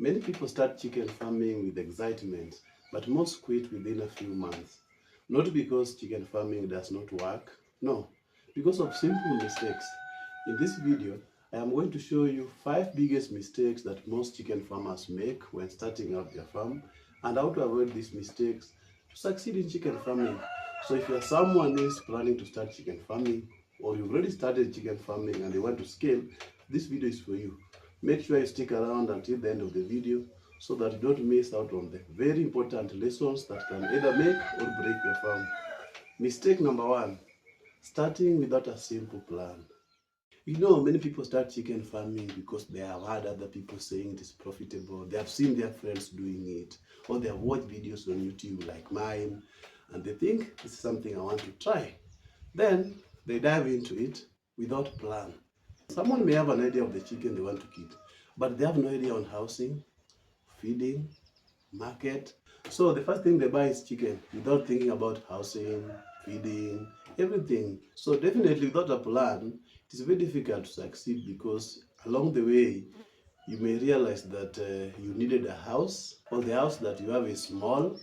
Many people start chicken farming with excitement, but most quit within a few months. Not because chicken farming does not work, no, because of simple mistakes. In this video, I am going to show you 5 biggest mistakes that most chicken farmers make when starting out their farm and how to avoid these mistakes to succeed in chicken farming. So if you are someone who is planning to start chicken farming or you've already started chicken farming and you want to scale, this video is for you. Make sure you stick around until the end of the video so that you don't miss out on the very important lessons that can either make or break your farm. Mistake number 1, starting without a simple plan. You know, many people start chicken farming because they have heard other people saying it is profitable. They have seen their friends doing it, or they have watched videos on YouTube like mine, and they think this is something I want to try. Then they dive into it without a plan. Someone may have an idea of the chicken they want to keep, but they have no idea on housing, feeding, market. So the first thing they buy is chicken without thinking about housing, feeding, everything. So definitely without a plan, it is very difficult to succeed because along the way, you may realize that you needed a house, or the house that you have is small,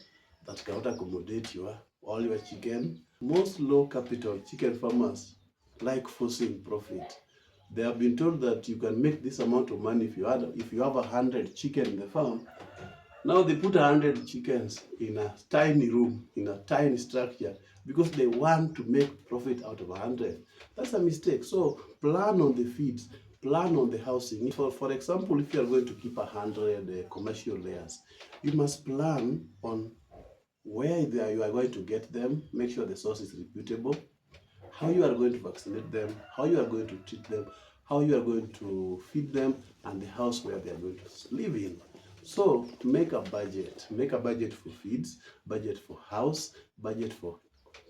that cannot accommodate all your chicken. Most low capital chicken farmers like forcing profit. They have been told that you can make this amount of money if you have 100 chicken in the farm. Now they put 100 chickens in a tiny room, in a tiny structure, because they want to make profit out of 100. That's a mistake. So plan on the feeds, plan on the housing. For example, if you are going to keep 100 commercial layers, you must plan on where you are going to get them, make sure the source is reputable, how you are going to vaccinate them, how you are going to treat them, how you are going to feed them, and the house where they are going to live in. So make a budget for feeds, budget for house, budget for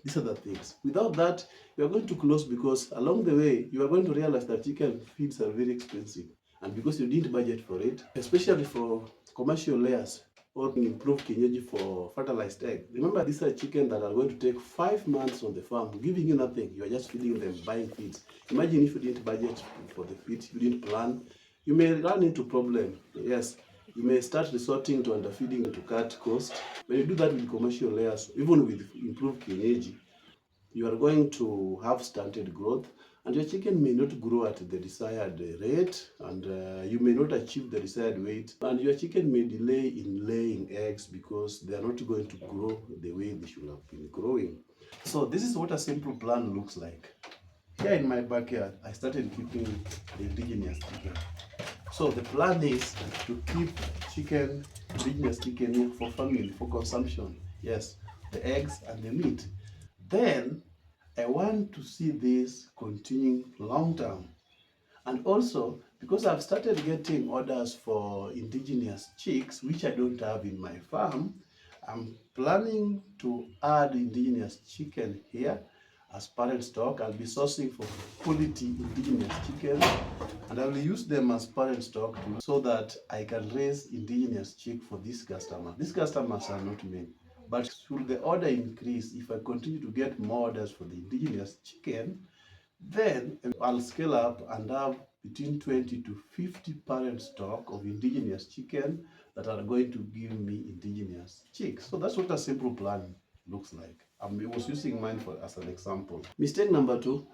these other things. Without that, you are going to close because along the way, you are going to realize that chicken feeds are very expensive. And because you didn't budget for it, especially for commercial layers, or improved kienyeji for fertilized egg. Remember, these are chicken that are going to take 5 months on the farm, giving you nothing. You are just feeding them, buying feeds. Imagine if you didn't budget for the feeds, you didn't plan, you may run into problem. Yes, you may start resorting to underfeeding to cut cost. When you do that with commercial layers, even with improved kienyeji, you are going to have stunted growth, and your chicken may not grow at the desired rate, and you may not achieve the desired weight, and your chicken may delay in laying eggs because they are not going to grow the way they should have been growing. So this is what a simple plan looks like. Here in my backyard, I started keeping the indigenous chicken. So the plan is to keep chicken, indigenous chicken, for family, for consumption. Yes, the eggs and the meat. Then I want to see this continuing long term. And also, because I've started getting orders for indigenous chicks, which I don't have in my farm, I'm planning to add indigenous chicken here as parent stock. I'll be sourcing for quality indigenous chicken, and I will use them as parent stock so that I can raise indigenous chick for this customer. These customers are not many. But should the order increase, if I continue to get more orders for the indigenous chicken, then I'll scale up and have between 20 to 50 parent stock of indigenous chicken that are going to give me indigenous chicks. So that's what a simple plan looks like. I was using mine as an example. Mistake number 2,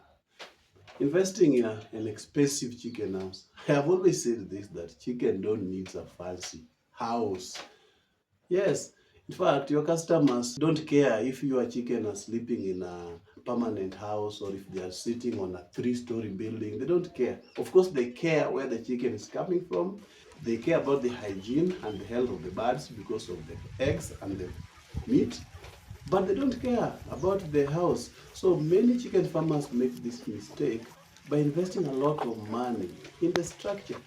investing in an expensive chicken house. I have always said this, that chicken don't need a fancy house. Yes, in fact, your customers don't care if your chicken are sleeping in a permanent house or if they are sitting on a 3-story building. They don't care. Of course, they care where the chicken is coming from. They care about the hygiene and the health of the birds because of the eggs and the meat. But they don't care about the house. So many chicken farmers make this mistake by investing a lot of money in the structure.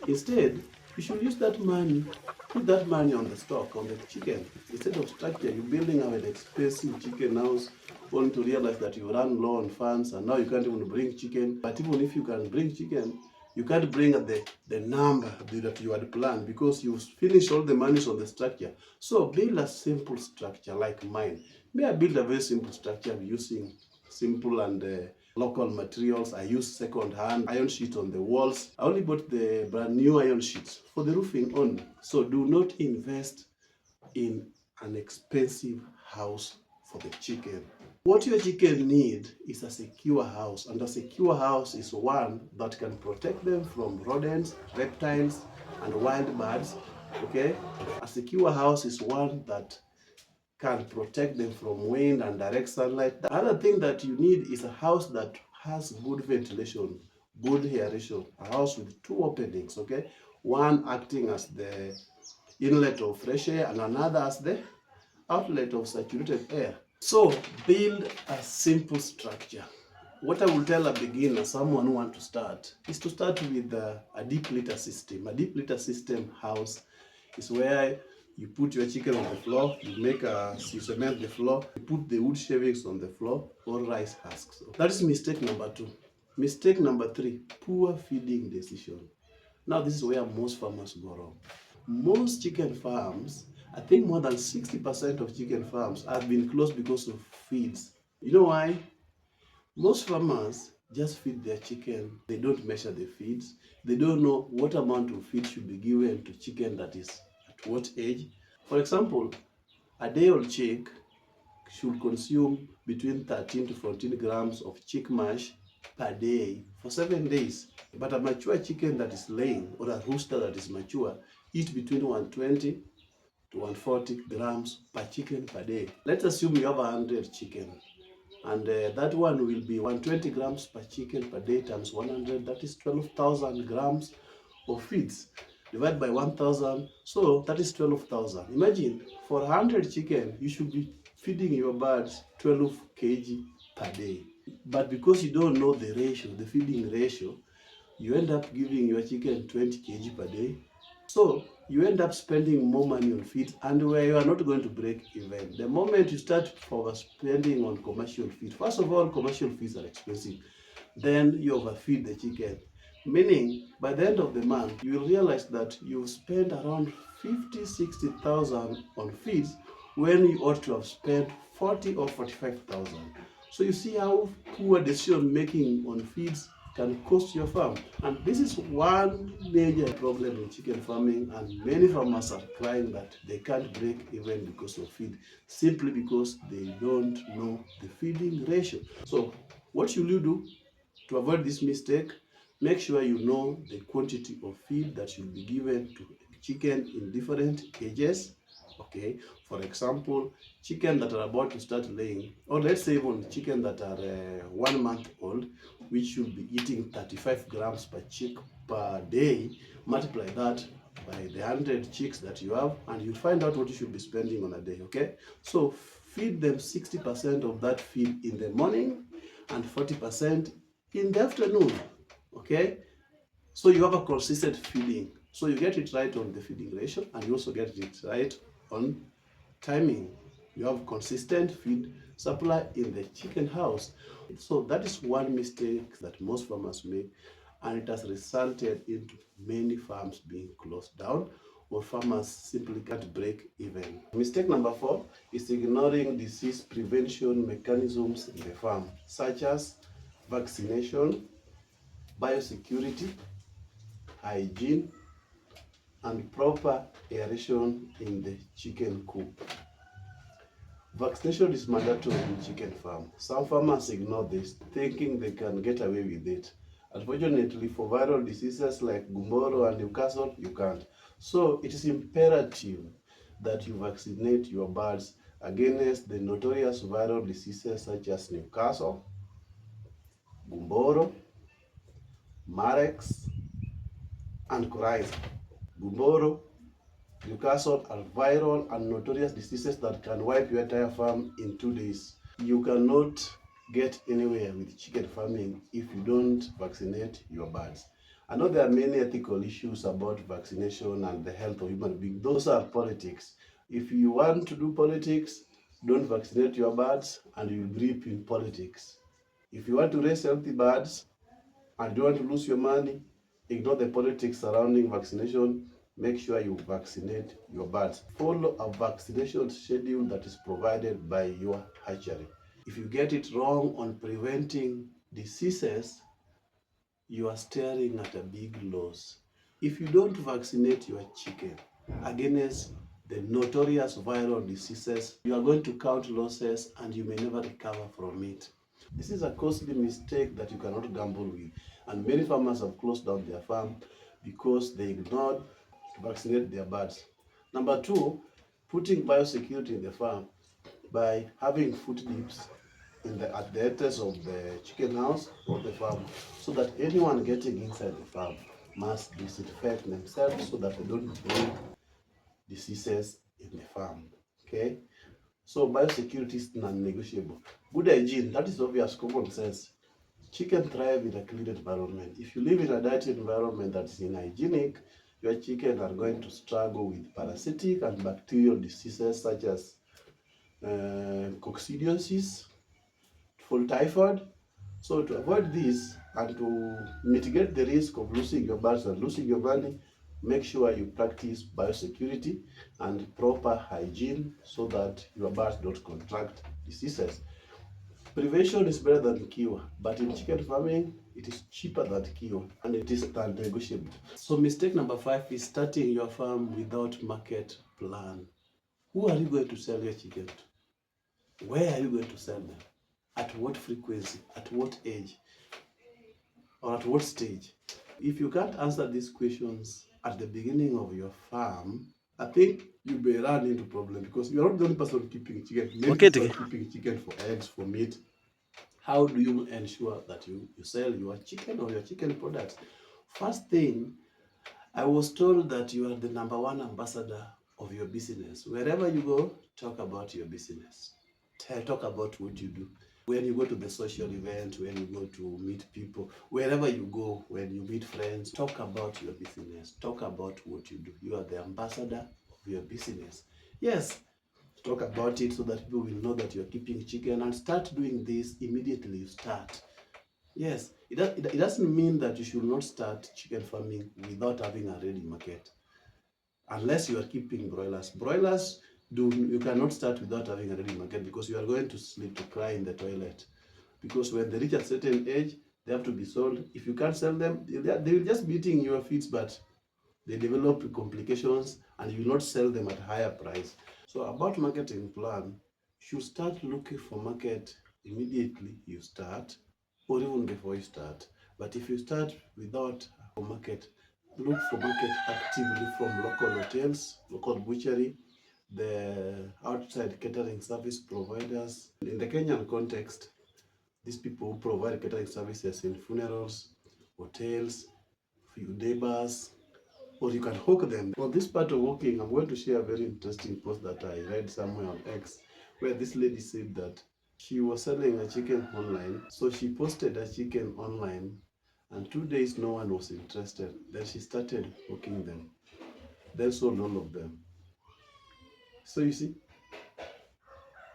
Instead, you should use that money, put that money on the stock, on the chicken. Instead of structure, you're building an expensive chicken house, only to realize that you run low on funds and now you can't even bring chicken. But even if you can bring chicken, you can't bring the number that you had planned because you finished all the money on the structure. So build a simple structure like mine. May I build a very simple structure using simple and local materials. I use second-hand iron sheet on the walls. I only bought the brand new iron sheets for the roofing only. So do not invest in an expensive house for the chicken. What your chicken need is a secure house, and a secure house is one that can protect them from rodents, reptiles, and wild birds. Okay, a secure house is one that can protect them from wind and direct sunlight. The other thing that you need is a house that has good ventilation, good aeration, a house with two openings, okay? One acting as the inlet of fresh air and another as the outlet of saturated air. So build a simple structure. What I will tell a beginner, someone who wants to start, is to start with a deep litter system. A deep litter system house is where you put your chicken on the floor, you cement the floor, you put the wood shavings on the floor or rice husks. That is mistake number 2. Mistake number 3, poor feeding decision. Now this is where most farmers go wrong. Most chicken farms, I think more than 60% of chicken farms have been closed because of feeds. You know why? Most farmers just feed their chicken. They don't measure the feeds. They don't know what amount of feed should be given to chicken that is at what age. For example, a day-old chick should consume between 13 to 14 grams of chick mash per day for 7 days. But a mature chicken that is laying, or a rooster that is mature, eat between 120 to 140 grams per chicken per day. Let's assume you have 100 chicken, and that one will be 120 grams per chicken per day times 100. That is 12,000 grams of feeds. Divide by 1,000, so that is 12,000. Imagine, for 100 chicken, you should be feeding your birds 12 kg per day. But because you don't know the ratio, the feeding ratio, you end up giving your chicken 20 kg per day. So you end up spending more money on feed, and where you are not going to break even. The moment you start overspending on commercial feed, first of all, commercial feeds are expensive. Then you overfeed the chicken. Meaning, by the end of the month, you will realize that you spend around 50,000-60,000 on feeds when you ought to have spent 40,000 or 45,000. So you see how poor decision making on feeds can cost your farm. And this is one major problem in chicken farming, and many farmers are crying that they can't break even because of feed, simply because they don't know the feeding ratio. So what should you do to avoid this mistake? Make sure you know the quantity of feed that should be given to chicken in different ages. Okay, for example, chicken that are about to start laying, or let's say even chicken that are 1 month old, which should be eating 35 grams per chick per day. Multiply that by the 100 chicks that you have, and you find out what you should be spending on a day. Okay, so feed them 60% of that feed in the morning and 40% in the afternoon. Okay, so you have a consistent feeding. So you get it right on the feeding ratio, and you also get it right on timing. You have consistent feed supply in the chicken house. So that is one mistake that most farmers make, and it has resulted into many farms being closed down, or farmers simply can't break even. Mistake number 4 is ignoring disease prevention mechanisms in the farm, such as vaccination, biosecurity, hygiene, and proper aeration in the chicken coop. Vaccination is mandatory in chicken farm. Some farmers ignore this, thinking they can get away with it. Unfortunately, for viral diseases like Gumboro and Newcastle, you can't. So it is imperative that you vaccinate your birds against the notorious viral diseases such as Newcastle, Gumboro, Marex, and Coryza. Gumboro, Newcastle are viral and notorious diseases that can wipe your entire farm in 2 days. You cannot get anywhere with chicken farming if you don't vaccinate your birds. I know there are many ethical issues about vaccination and the health of human beings. Those are politics. If you want to do politics, don't vaccinate your birds and you'll grip in politics. If you want to raise healthy birds and don't want to lose your money, ignore the politics surrounding vaccination. Make sure you vaccinate your birds. Follow a vaccination schedule that is provided by your hatchery. If you get it wrong on preventing diseases, you are staring at a big loss. If you don't vaccinate your chicken against the notorious viral diseases, you are going to count losses and you may never recover from it. This is a costly mistake that you cannot gamble with, and many farmers have closed down their farm because they ignored to vaccinate their birds. Number two, putting biosecurity in the farm by having food dips at the entrance of the chicken house or the farm, so that anyone getting inside the farm must disinfect themselves so that they don't bring diseases in the farm. Okay, so biosecurity is non-negotiable. Good hygiene, that is obvious, common sense. Chicken thrive in a clean environment. If you live in a dirty environment that is unhygienic, your chicken are going to struggle with parasitic and bacterial diseases such as coccidiosis, full typhoid. So to avoid this and to mitigate the risk of losing your birds and losing your money, make sure you practice biosecurity and proper hygiene so that your birds don't contract diseases. Prevention is better than cure, but in chicken farming, it is cheaper than cure and it is non-negotiable. So mistake number 5 is starting your farm without market plan. Who are you going to sell your chicken to? Where are you going to sell them? At what frequency? At what age? Or at what stage? If you can't answer these questions at the beginning of your farm, I think you may run into problem because you're not the only person keeping chicken. Many people are keeping chicken for eggs, for meat. How do you ensure that you sell your chicken or your chicken products? First thing, I was told that you are the number one ambassador of your business. Wherever you go, talk about your business. Talk about what you do. When you go to the social event, when you go to meet people, wherever you go, when you meet friends, talk about your business. Talk about what you do. You are the ambassador of your business. Yes, talk about it so that people will know that you're keeping chicken, and start doing this immediately you start. Yes, it doesn't mean that you should not start chicken farming without having a ready market. Unless you are keeping broilers. You cannot start without having a ready market because you are going to sleep to cry in the toilet. Because when they reach a certain age, they have to be sold. If you can't sell them, they will just be eating your feeds, but they develop complications and you will not sell them at a higher price. So about marketing plan, you should start looking for market immediately you start, or even before you start. But if you start without a market, look for market actively from local hotels, local butchery, the outside catering service providers. In the Kenyan context, these people who provide catering services in funerals, hotels, few neighbors, or you can hook them. On this part of hooking, I'm going to share a very interesting post that I read somewhere on X, where this lady said that she was selling a chicken online. So she posted a chicken online, and 2 days no one was interested. Then she started hooking them, then sold all of them. So you see,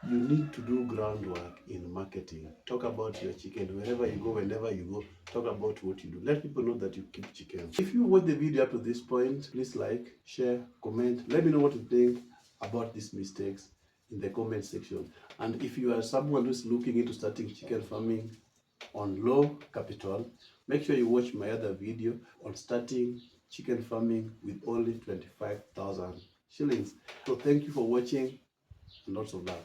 you need to do groundwork in marketing. Talk about your chicken wherever you go, whenever you go. Talk about what you do. Let people know that you keep chickens. If you watch the video up to this point, please like, share, comment. Let me know what you think about these mistakes in the comment section. And if you are someone who's looking into starting chicken farming on low capital, make sure you watch my other video on starting chicken farming with only 25,000 shillings. So thank you for watching, and lots of love.